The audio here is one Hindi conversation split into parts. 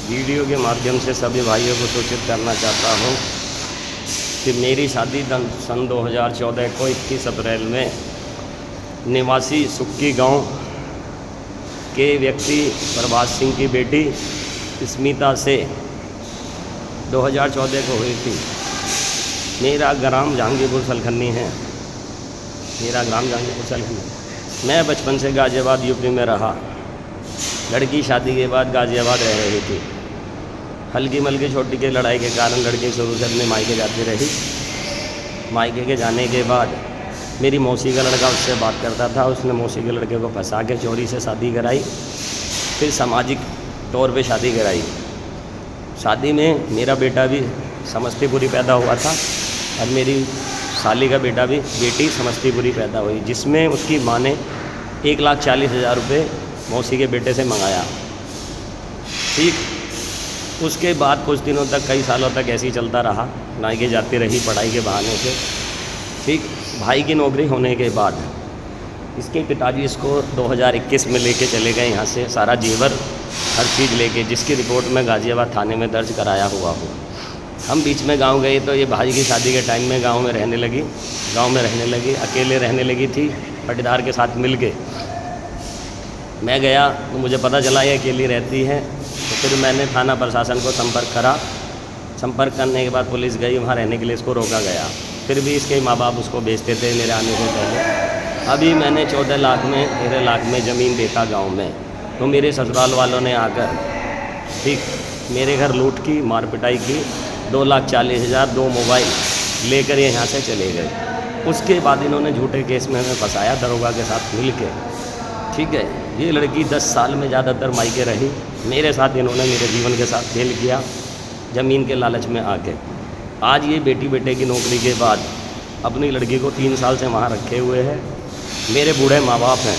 वीडियो के माध्यम से सभी भाइयों को सूचित करना चाहता हूँ कि मेरी शादी सन 2014 को 21 अप्रैल में निवासी सुक्की गांव के व्यक्ति प्रभास सिंह की बेटी स्मिता से 2014 को हुई थी। मेरा ग्राम जहांगीरपुर सलखन्नी है। मैं बचपन से गाज़ियाबाद यूपी में रहा। लड़की शादी के बाद गाज़ियाबाद रह रही थी। हल्की मल्की छोटी की लड़ाई के कारण लड़की शुरू से अपने मायके जाती रही। मायके के जाने के बाद मेरी मौसी का लड़का उससे बात करता था। उसने मौसी के लड़के को फंसा के चोरी से शादी कराई, फिर सामाजिक तौर पे शादी कराई। शादी में मेरा बेटा भी समस्तीपुरी पैदा हुआ था और मेरी साली का बेटी समस्तीपुरी पैदा हुई, जिसमें उसकी माँ ने 1,40,000 रुपये मौसी के बेटे से मंगाया। ठीक, उसके बाद कुछ दिनों तक, कई सालों तक ऐसे ही चलता रहा। मायके जाती रही पढ़ाई के बहाने से। ठीक, भाई की नौकरी होने के बाद इसके पिताजी इसको 2021 में लेके चले गए यहाँ से, सारा जेवर हर चीज़ लेके, जिसकी रिपोर्ट मैं गाज़ियाबाद थाने में दर्ज कराया हुआ हूँ। हम बीच में गांव गए तो ये भाई की शादी के टाइम में गांव में रहने लगी, अकेले रहने लगी थी पटीदार के साथ मिल के। मैं गया तो मुझे पता चला ये अकेली रहती है, तो फिर मैंने थाना प्रशासन को संपर्क करने के बाद पुलिस गई, वहाँ रहने के लिए इसको रोका गया। फिर भी इसके माँ बाप उसको बेचते थे मेरे आने से पहले। अभी मैंने 13 लाख में ज़मीन देखा गाँव में, तो मेरे ससुराल वालों ने आकर ठीक मेरे घर लूट की, मार पिटाई की, 2,40,000 2 मोबाइल लेकर ये यहाँ से चले गए। उसके बाद इन्होंने झूठे केस में हमें फंसाया दरोगा के साथ मिल के। ठीक है, ये लड़की 10 साल में ज़्यादातर मायके रही। मेरे साथ इन्होंने मेरे जीवन के साथ खेल किया, ज़मीन के लालच में आके। आज ये बेटे की नौकरी के बाद अपनी लड़की को 3 साल से वहाँ रखे हुए है। मेरे बूढ़े माँ बाप हैं,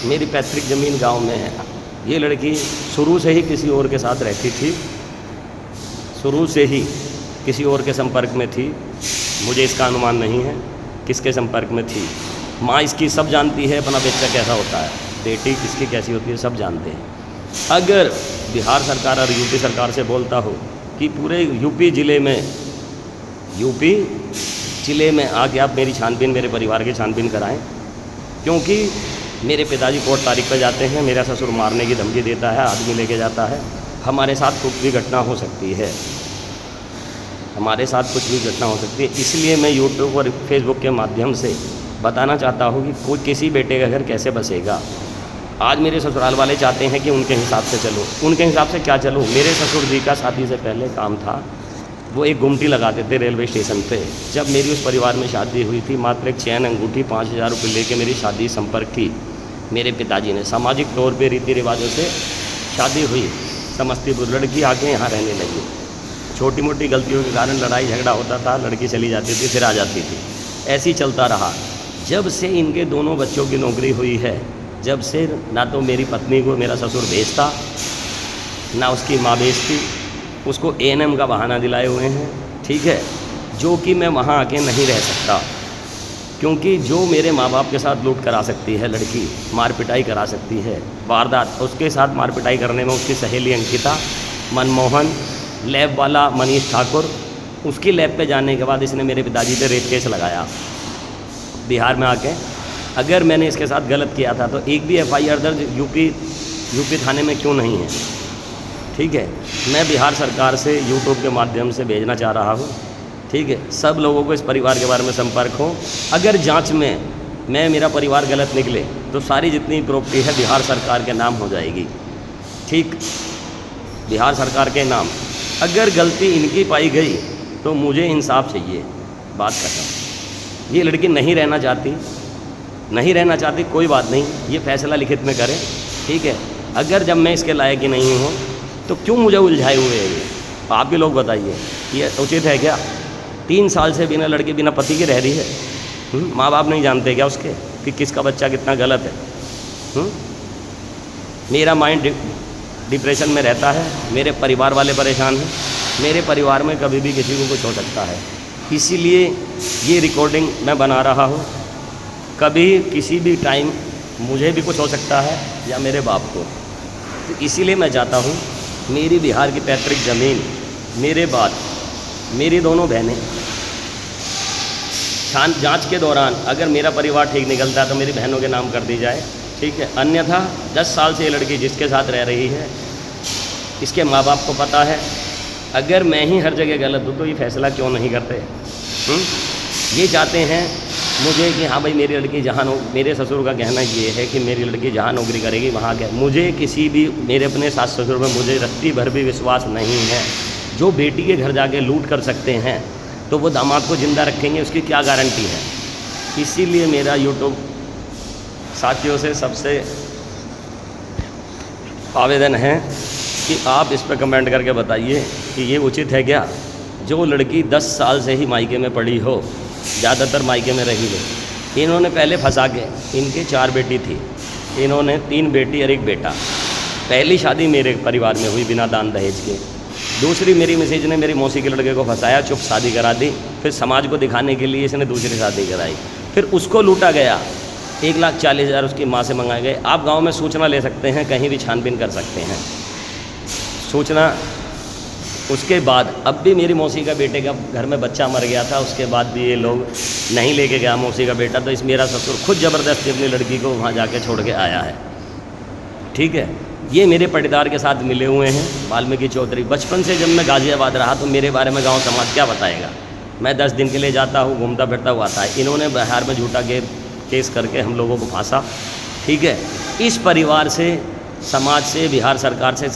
मेरी पैतृक ज़मीन गाँव में है। ये लड़की शुरू से ही किसी और के साथ रहती थी, शुरू से ही किसी और के संपर्क में थी। मुझे इसका अनुमान नहीं है किसके संपर्क में थी। माँ इसकी सब जानती है, अपना बच्चा कैसा होता है, बेटी किसकी कैसी होती है, सब जानते हैं। अगर बिहार सरकार और यूपी सरकार से बोलता हो कि पूरे यूपी ज़िले में आके आप मेरी छानबीन, मेरे परिवार की छानबीन कराएं, क्योंकि मेरे पिताजी कोर्ट तारीख पर जाते हैं, मेरा ससुर मारने की धमकी देता है, आदमी लेके जाता है। हमारे साथ कुछ भी घटना हो सकती है, इसलिए मैं यूट्यूब और फेसबुक के माध्यम से बताना चाहता हूँ कि कोई किसी बेटे का घर कैसे बसेगा। आज मेरे ससुराल वाले चाहते हैं कि उनके हिसाब से चलो। उनके हिसाब से क्या चलो? मेरे ससुर जी का शादी से पहले काम था, वो एक गुमटी लगाते थे रेलवे स्टेशन पे। जब मेरी उस परिवार में शादी हुई थी, मात्र एक चैन अंगूठी 5,000 रुपये लेके मेरी शादी संपर्क की मेरे पिताजी ने। सामाजिक तौर पे रीति रिवाजों से शादी हुई, समस्तीपुर। लड़की आके यहाँ रहने लगी। छोटी मोटी गलतियों के कारण लड़ाई झगड़ा होता था, लड़की चली जाती थी, फिर आ जाती थी, ऐसे ही चलता रहा। जब से इनके दोनों बच्चों की नौकरी हुई है, जब से ना तो मेरी पत्नी को मेरा ससुर भेजता, ना उसकी माँ भेजती। उसको ANM का बहाना दिलाए हुए हैं। ठीक है, जो कि मैं वहाँ आके नहीं रह सकता, क्योंकि जो मेरे माँ बाप के साथ लूट करा सकती है लड़की, मार पिटाई करा सकती है, वारदात। उसके साथ मार पिटाई करने में उसकी सहेली अंकिता, मनमोहन, लैब वाला मनीष ठाकुर, उसकी लैब पे जाने के बाद इसने मेरे पिताजी पे रेप केस लगाया बिहार में आके। अगर मैंने इसके साथ गलत किया था तो एक भी FIR दर्ज यूपी थाने में क्यों नहीं है? ठीक है, मैं बिहार सरकार से यूट्यूब के माध्यम से भेजना चाह रहा हूँ। ठीक है, सब लोगों को इस परिवार के बारे में संपर्क हो। अगर जांच में मेरा परिवार गलत निकले तो सारी जितनी प्रॉपर्टी है बिहार सरकार के नाम हो जाएगी। ठीक, बिहार सरकार के नाम। अगर गलती इनकी पाई गई तो मुझे इंसाफ चाहिए, बात खत्म। ये लड़की नहीं रहना चाहती, कोई बात नहीं, ये फैसला लिखित में करें। ठीक है, अगर जब मैं इसके लायक ही नहीं हूँ तो क्यों मुझे उलझाए हुए हैं ये? आप भी लोग बताइए, ये उचित है क्या? 3 साल से बिना लड़के, बिना पति के रह रही है। माँ बाप नहीं जानते क्या उसके कि किसका बच्चा कितना गलत है? मेरा माइंड डिप्रेशन में रहता है, मेरे परिवार वाले परेशान हैं, मेरे परिवार में कभी भी किसी को कुछ हो सकता है। इसीलिए ये रिकॉर्डिंग मैं बना रहा हूँ। कभी किसी भी टाइम मुझे भी कुछ हो सकता है या मेरे बाप को। तो इसीलिए मैं चाहता हूँ मेरी बिहार की पैतृक ज़मीन, मेरे बाद मेरी दोनों बहनें, जांच के दौरान अगर मेरा परिवार ठीक निकलता है तो मेरी बहनों के नाम कर दी जाए, ठीक है। अन्यथा 10 साल से ये लड़की जिसके साथ रह रही है, इसके माँ बाप को पता है। अगर मैं ही हर जगह गलत हूँ तो ये फैसला क्यों नहीं करते? ये चाहते हैं मुझे कि हाँ भाई मेरी लड़की जहाँ मेरे ससुर का कहना ये है कि मेरी लड़की जहाँ नौकरी करेगी वहाँ क्या, मुझे किसी भी मेरे अपने सास ससुर में मुझे रत्ती भर भी विश्वास नहीं है। जो बेटी के घर जाके लूट कर सकते हैं तो वो दामाद को ज़िंदा रखेंगे, उसकी क्या गारंटी है? इसीलिए मेरा यूट्यूब साथियों से सबसे आवेदन है कि आप इस पर कमेंट करके बताइए कि ये उचित है क्या? जो लड़की 10 साल से ही मायके में पड़ी हो, ज़्यादातर मायके में रही हो, इन्होंने पहले फंसा के, इनके 4 बेटी थी, इन्होंने 3 बेटी और 1 बेटा। पहली शादी मेरे परिवार में हुई बिना दान दहेज के। दूसरी मेरी मिसेज ने मेरी मौसी के लड़के को फंसाया, चुप शादी करा दी। फिर समाज को दिखाने के लिए इसने दूसरी शादी कराई, फिर उसको लूटा गया। 1,40,000 उसकी माँ से मंगाए गए। आप गांव में सूचना ले सकते हैं, कहीं भी छानबीन कर सकते हैं सूचना। उसके बाद अब भी मेरी मौसी का बेटे का घर में बच्चा मर गया था, उसके बाद भी ये लोग नहीं लेके गया मौसी का बेटा, तो इस मेरा ससुर खुद ज़बरदस्ती अपनी लड़की को वहाँ जाके छोड़ के आया है, ठीक है। ये मेरे पटीदार के साथ मिले हुए हैं, वाल्मीकि चौधरी। बचपन से जब मैं गाज़ियाबाद रहा तो मेरे बारे में गांव समाज क्या बताएगा? मैं 10 दिन के लिए जाता हूँ, घूमता फिरता हुआ आता है। इन्होंने बिहार में झूठा केस करके हम लोगों को फांसा, ठीक है। इस परिवार से, समाज से, बिहार सरकार से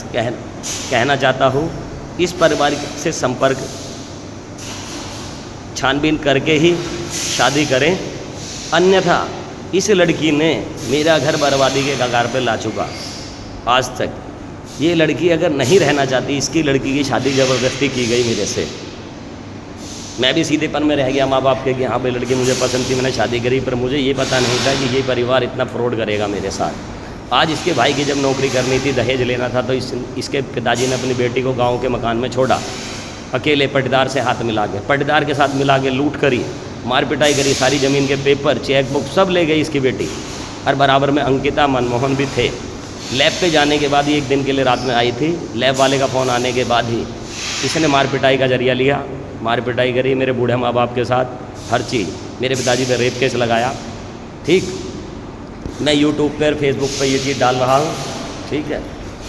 कहना चाहता हूँ, इस परिवार से संपर्क छानबीन करके ही शादी करें, अन्यथा इस लड़की ने मेरा घर बर्बादी के कगार पर ला चुका। आज तक ये लड़की अगर नहीं रहना चाहती, इसकी लड़की की शादी ज़बरदस्ती की गई मेरे से। मैं भी सीधेपन में रह गया माँ बाप के कि हाँ भाई लड़की मुझे पसंद थी, मैंने शादी करी, पर मुझे ये पता नहीं था कि ये परिवार इतना फ्रॉड करेगा मेरे साथ। आज इसके भाई की जब नौकरी करनी थी, दहेज लेना था, तो इसके पिताजी ने अपनी बेटी को गाँव के मकान में छोड़ा, अकेले पटीदार से हाथ मिला के, पटीदार के साथ मिला के लूट करी, मार पिटाई करी, सारी ज़मीन के पेपर, चेकबुक सब ले गई इसकी बेटी। और बराबर में अंकिता, मनमोहन भी थे। लैब पे जाने के बाद ही 1 दिन के लिए रात में आई थी। लैब वाले का फ़ोन आने के बाद ही इसने मार पिटाई का जरिया लिया, मार पिटाई करी मेरे बूढ़े माँ बाप के साथ, हर चीज़। मेरे पिताजी पे रेप केस लगाया, ठीक। मैं यूट्यूब पर, फेसबुक पर ये चीज़ डाल रहा हूँ, ठीक है।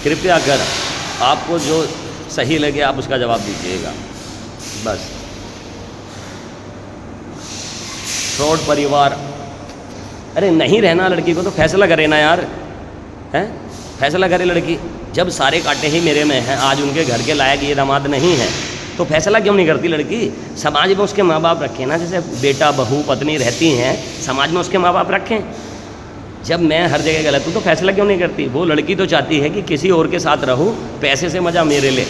कृपया कर आपको जो सही लगे आप उसका जवाब दीजिएगा, बस। फ्रॉड परिवार, अरे नहीं रहना लड़की को तो फैसला करे ना यार, हैं? फैसला करे लड़की। जब सारे कांटे ही मेरे में हैं, आज उनके घर के लायक ये दामाद नहीं है, तो फैसला क्यों नहीं करती लड़की? समाज में उसके माँ बाप रखें ना, जैसे बेटा, बहू, पत्नी रहती हैं, समाज में उसके माँ बाप रखें। जब मैं हर जगह गलत हूँ तो फैसला क्यों नहीं करती? वो लड़की तो चाहती है कि किसी और के साथ रहूँ, पैसे से मज़ा मेरे ले,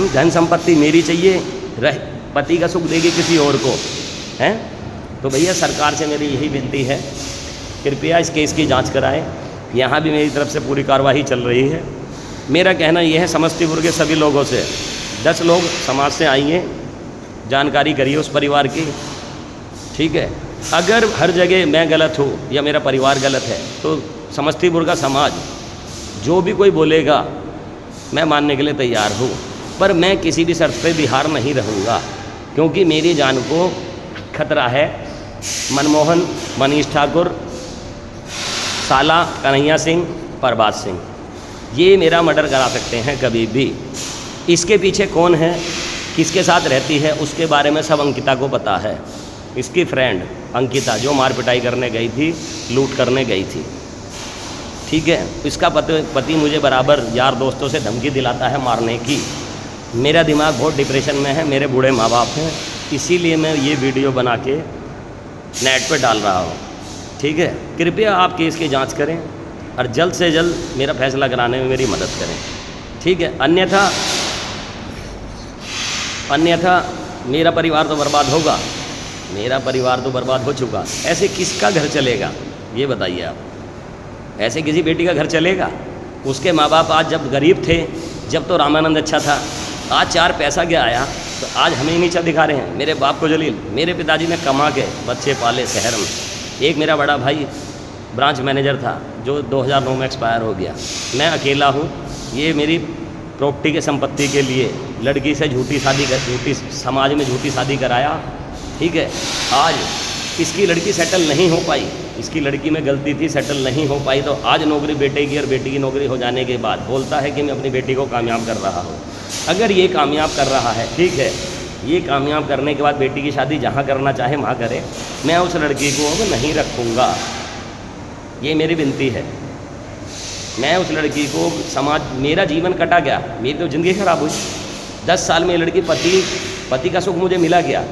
धन संपत्ति मेरी चाहिए, पति का सुख देगी किसी और को, हैं? तो भैया सरकार से मेरी यही विनती है, कृपया इस केस की जांच कराएं। यहाँ भी मेरी तरफ से पूरी कार्रवाई चल रही है। मेरा कहना यह है, समस्तीपुर के सभी लोगों से 10 लोग समाज से आइए, जानकारी करिए उस परिवार की, ठीक है। अगर हर जगह मैं गलत हूँ या मेरा परिवार गलत है तो समस्तीपुर का समाज जो भी कोई बोलेगा मैं मानने के लिए तैयार हूँ, पर मैं किसी भी शर्त पे बिहार नहीं रहूँगा, क्योंकि मेरी जान को खतरा है। मनमोहन, मनीष ठाकुर, साला कन्हैया सिंह, प्रभात सिंह, ये मेरा मर्डर करा सकते हैं कभी भी। इसके पीछे कौन है, किसके साथ रहती है, उसके बारे में सब अंकिता को पता है। इसकी फ्रेंड अंकिता जो मार पिटाई करने गई थी, लूट करने गई थी, ठीक है। इसका पति मुझे बराबर यार दोस्तों से धमकी दिलाता है मारने की। मेरा दिमाग बहुत डिप्रेशन में है, मेरे बूढ़े माँ बाप हैं, इसीलिए मैं ये वीडियो बना के नेट पे डाल रहा हूँ, ठीक है। कृपया आप केस की जांच करें और जल्द से जल्द मेरा फैसला कराने में मेरी मदद करें, ठीक है। अन्यथा मेरा परिवार तो बर्बाद होगा, मेरा परिवार तो बर्बाद हो चुका। ऐसे किसका घर चलेगा ये बताइए आप? ऐसे किसी बेटी का घर चलेगा? उसके माँ बाप आज जब गरीब थे, जब तो रामानंद अच्छा था, आज 4 पैसा क्या आया तो आज हमें नीचा दिखा रहे हैं। मेरे बाप को जलील, मेरे पिताजी ने कमा के बच्चे पाले शहर में। एक मेरा बड़ा भाई ब्रांच मैनेजर था जो 2009 में एक्सपायर हो गया। मैं अकेला हूँ। ये मेरी प्रॉपर्टी के संपत्ति के लिए लड़की से झूठी समाज में झूठी शादी कराया, ठीक है। आज इसकी लड़की सेटल नहीं हो पाई, इसकी लड़की में गलती थी, सेटल नहीं हो पाई, तो आज नौकरी बेटे की और बेटी की नौकरी हो जाने के बाद बोलता है कि मैं अपनी बेटी को कामयाब कर रहा हूँ। अगर ये कामयाब कर रहा है, ठीक है, ये कामयाब करने के बाद बेटी की शादी जहाँ करना चाहे वहाँ करे, मैं उस लड़की को अब नहीं रखूँगा। ये मेरी विनती है। मैं उस लड़की को समाज, मेरा जीवन कटा गया, मेरी तो ज़िंदगी खराब हुई। 10 साल में ये लड़की पति का सुख मुझे मिला गया,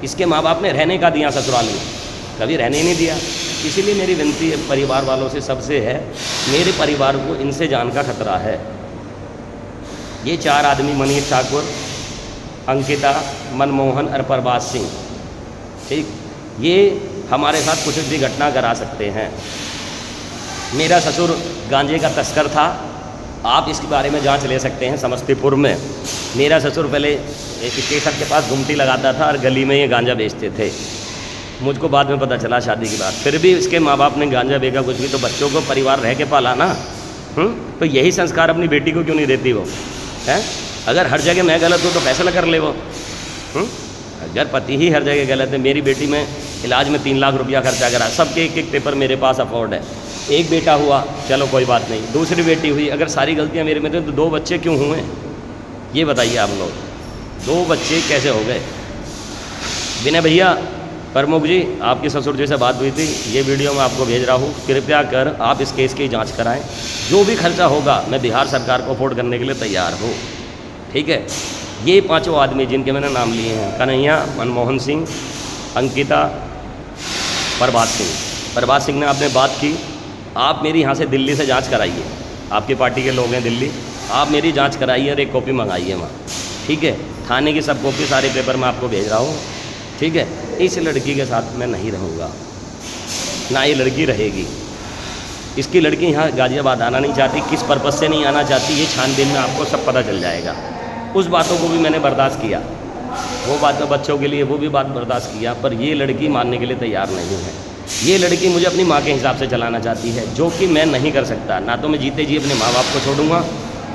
इसके माँ बाप ने रहने का दिया, ससुराल में कभी रहने ही नहीं दिया। इसीलिए मेरी विनती है परिवार वालों से, सबसे है, मेरे परिवार को इनसे जान का खतरा है। ये 4 आदमी, मनीष ठाकुर, अंकिता, मनमोहन और प्रभात सिंह, ठीक, ये हमारे साथ कुछ भी घटना करा सकते हैं। मेरा ससुर गांजे का तस्कर था, आप इसके बारे में जांच ले सकते हैं। समस्तीपुर में मेरा ससुर पहले एक स्टेशन के पास घुमटी लगाता था और गली में ये गांजा बेचते थे। मुझको बाद में पता चला शादी के बाद। फिर भी इसके माँ बाप ने गांजा बेचा कुछ भी, तो बच्चों को परिवार रह के पाला ना। तो यही संस्कार अपनी बेटी को क्यों नहीं देती वो, है? अगर हर जगह मैं गलत हूँ तो फैसला कर ले वो। अगर पति ही हर जगह गलत है, मेरी बेटी में इलाज में 3 लाख रुपया खर्चा करा, सबके एक पेपर मेरे पास अफोर्ड है। एक बेटा हुआ, चलो कोई बात नहीं, दूसरी बेटी हुई, अगर सारी गलतियां मेरे में थी तो 2 बच्चे क्यों हुए, ये बताइए आप लोग। 2 बच्चे कैसे हो गए? विनय भैया, प्रमुख जी, आपके ससुर जी से बात हुई थी, ये वीडियो मैं आपको भेज रहा हूँ, कृपया कर आप इस केस की जांच कराएं। जो भी खर्चा होगा मैं बिहार सरकार को अफोर्ड करने के लिए तैयार हूँ, ठीक है। ये 5 आदमी जिनके मैंने नाम लिए हैं, कन्हैया, मनमोहन सिंह, अंकिता, प्रभात सिंह ने आपने बात की, आप मेरी यहाँ से दिल्ली से जांच कराइए, आपकी पार्टी के लोग हैं दिल्ली, आप मेरी जांच कराइए और एक कॉपी मंगाइए वहाँ, ठीक है। थाने की सब कॉपी, सारे पेपर मैं आपको भेज रहा हूँ, ठीक है। इस लड़की के साथ मैं नहीं रहूँगा, ना ये लड़की रहेगी। इसकी लड़की यहाँ गाजियाबाद आना नहीं चाहती, किस पर्पज़ से नहीं आना चाहती, ये छानबीन में आपको सब पता चल जाएगा। उस बातों को भी मैंने बर्दाश्त किया, वो बात बच्चों के लिए वो भी बात बर्दाश्त किया, पर ये लड़की मानने के लिए तैयार नहीं है। ये लड़की मुझे अपनी माँ के हिसाब से चलाना चाहती है, जो कि मैं नहीं कर सकता। ना तो मैं जीते जी अपने माँ बाप को छोड़ूंगा,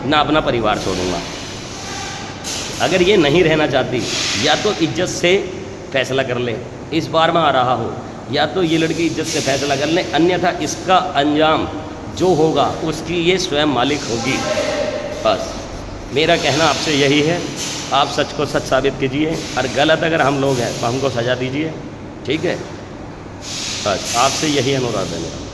ना अपना परिवार छोड़ूंगा। अगर ये नहीं रहना चाहती, या तो इज्जत से फैसला कर ले, इस बार मैं आ रहा हूँ, या तो ये लड़की इज्जत से फैसला कर ले, अन्यथा इसका अंजाम जो होगा उसकी ये स्वयं मालिक होगी। बस मेरा कहना आपसे यही है, आप सच को सच साबित कीजिए, और गलत अगर हम लोग हैं तो हमको सज़ा दीजिए, ठीक है। बस आपसे यही अनुरोध है मेरा।